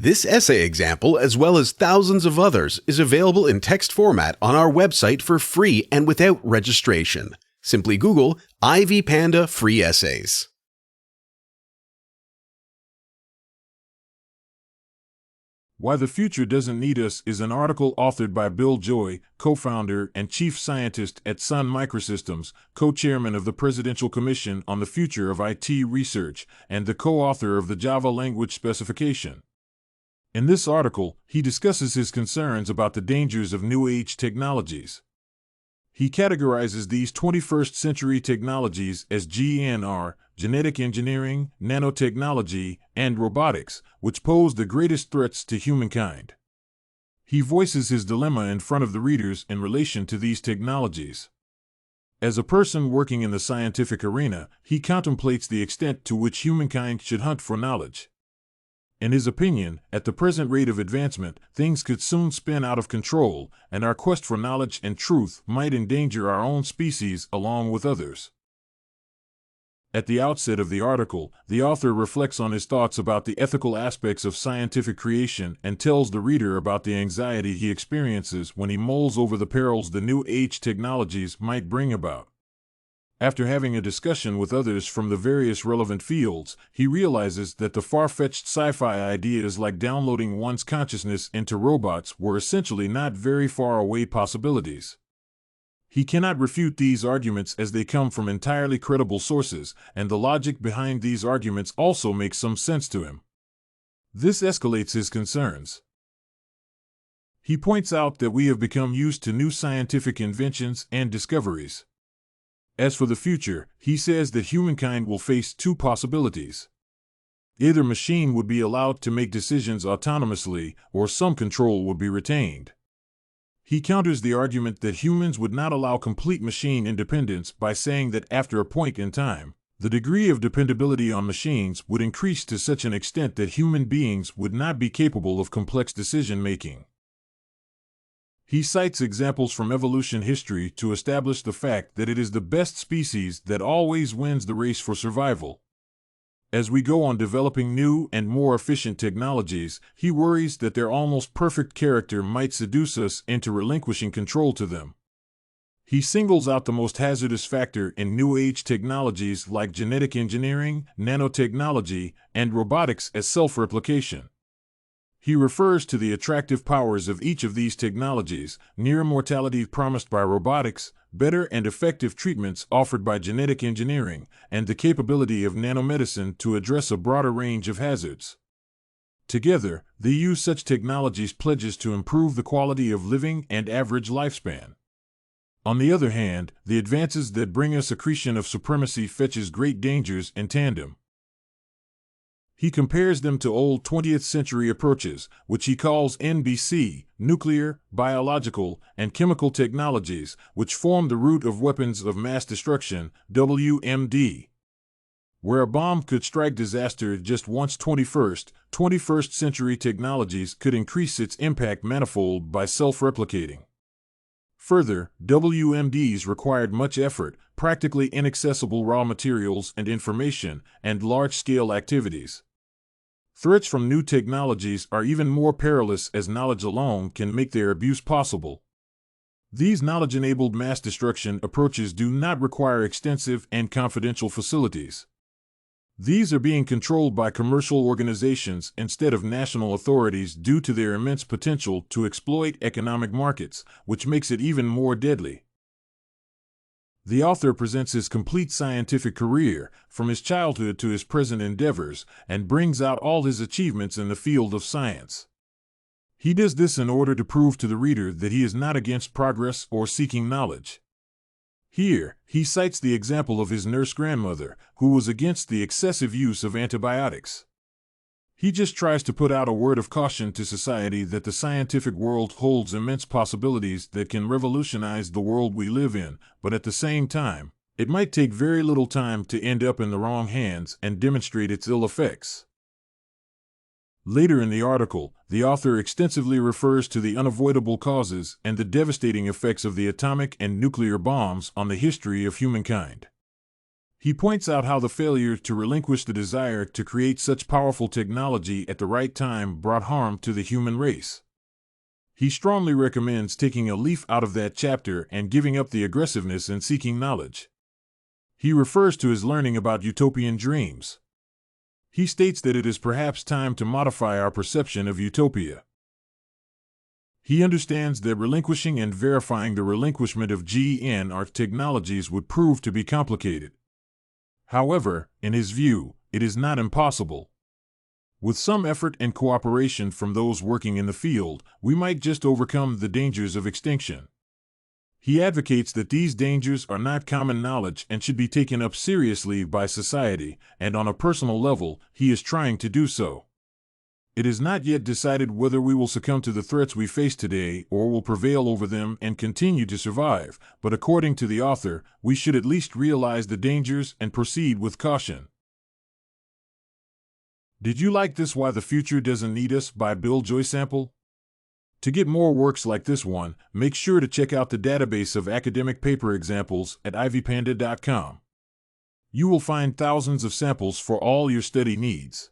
This essay example, as well as thousands of others, is available in text format on our website for free and without registration. Simply Google Ivy Panda Free Essays. Why the Future Doesn't Need Us is an article authored by Bill Joy, co-founder and chief scientist at Sun Microsystems, co-chairman of the Presidential Commission on the Future of IT Research, and the co-author of the Java language specification. In this article, he discusses his concerns about the dangers of New Age technologies. He categorizes these 21st century technologies as GNR, genetic engineering, nanotechnology, and robotics, which pose the greatest threats to humankind. He voices his dilemma in front of the readers in relation to these technologies. As a person working in the scientific arena, he contemplates the extent to which humankind should hunt for knowledge. In his opinion, at the present rate of advancement, things could soon spin out of control, and our quest for knowledge and truth might endanger our own species along with others. At the outset of the article, the author reflects on his thoughts about the ethical aspects of scientific creation and tells the reader about the anxiety he experiences when he mulls over the perils the New Age technologies might bring about. After having a discussion with others from the various relevant fields, he realizes that the far-fetched sci-fi ideas like downloading one's consciousness into robots were essentially not very far away possibilities. He cannot refute these arguments as they come from entirely credible sources, and the logic behind these arguments also makes some sense to him. This escalates his concerns. He points out that we have become used to new scientific inventions and discoveries. As for the future, he says that humankind will face two possibilities. Either machine would be allowed to make decisions autonomously, or some control would be retained. He counters the argument that humans would not allow complete machine independence by saying that after a point in time, the degree of dependability on machines would increase to such an extent that human beings would not be capable of complex decision-making. He cites examples from evolution history to establish the fact that it is the best species that always wins the race for survival. As we go on developing new and more efficient technologies, he worries that their almost perfect character might seduce us into relinquishing control to them. He singles out the most hazardous factor in New Age technologies like genetic engineering, nanotechnology, and robotics as self-replication. He refers to the attractive powers of each of these technologies, near immortality promised by robotics, better and effective treatments offered by genetic engineering, and the capability of nanomedicine to address a broader range of hazards. Together, they use such technologies pledges to improve the quality of living and average lifespan. On the other hand, the advances that bring us accretion of supremacy fetches great dangers in tandem. He compares them to old 20th century approaches, which he calls NBC, nuclear, biological, and chemical technologies, which form the root of weapons of mass destruction, WMD. Where a bomb could strike disaster just once 21st century technologies could increase its impact manifold by self-replicating. Further, WMDs required much effort, practically inaccessible raw materials and information, and large-scale activities. Threats from new technologies are even more perilous as knowledge alone can make their abuse possible. These knowledge-enabled mass destruction approaches do not require extensive and confidential facilities. These are being controlled by commercial organizations instead of national authorities due to their immense potential to exploit economic markets, which makes it even more deadly. The author presents his complete scientific career, from his childhood to his present endeavors, and brings out all his achievements in the field of science. He does this in order to prove to the reader that he is not against progress or seeking knowledge. Here, he cites the example of his nurse grandmother, who was against the excessive use of antibiotics. He just tries to put out a word of caution to society that the scientific world holds immense possibilities that can revolutionize the world we live in, but at the same time, it might take very little time to end up in the wrong hands and demonstrate its ill effects. Later in the article, the author extensively refers to the unavoidable causes and the devastating effects of the atomic and nuclear bombs on the history of humankind. He points out how the failure to relinquish the desire to create such powerful technology at the right time brought harm to the human race. He strongly recommends taking a leaf out of that chapter and giving up the aggressiveness in seeking knowledge. He refers to his learning about utopian dreams. He states that it is perhaps time to modify our perception of utopia. He understands that relinquishing and verifying the relinquishment of GNR technologies would prove to be complicated. However, in his view, it is not impossible. With some effort and cooperation from those working in the field, we might just overcome the dangers of extinction. He advocates that these dangers are not common knowledge and should be taken up seriously by society, and on a personal level, he is trying to do so. It is not yet decided whether we will succumb to the threats we face today or will prevail over them and continue to survive, but according to the author, we should at least realize the dangers and proceed with caution. Did you like this Why the Future Doesn't Need Us by Bill Joy sample? To get more works like this one, make sure to check out the database of academic paper examples at ivpanda.com. You will find thousands of samples for all your study needs.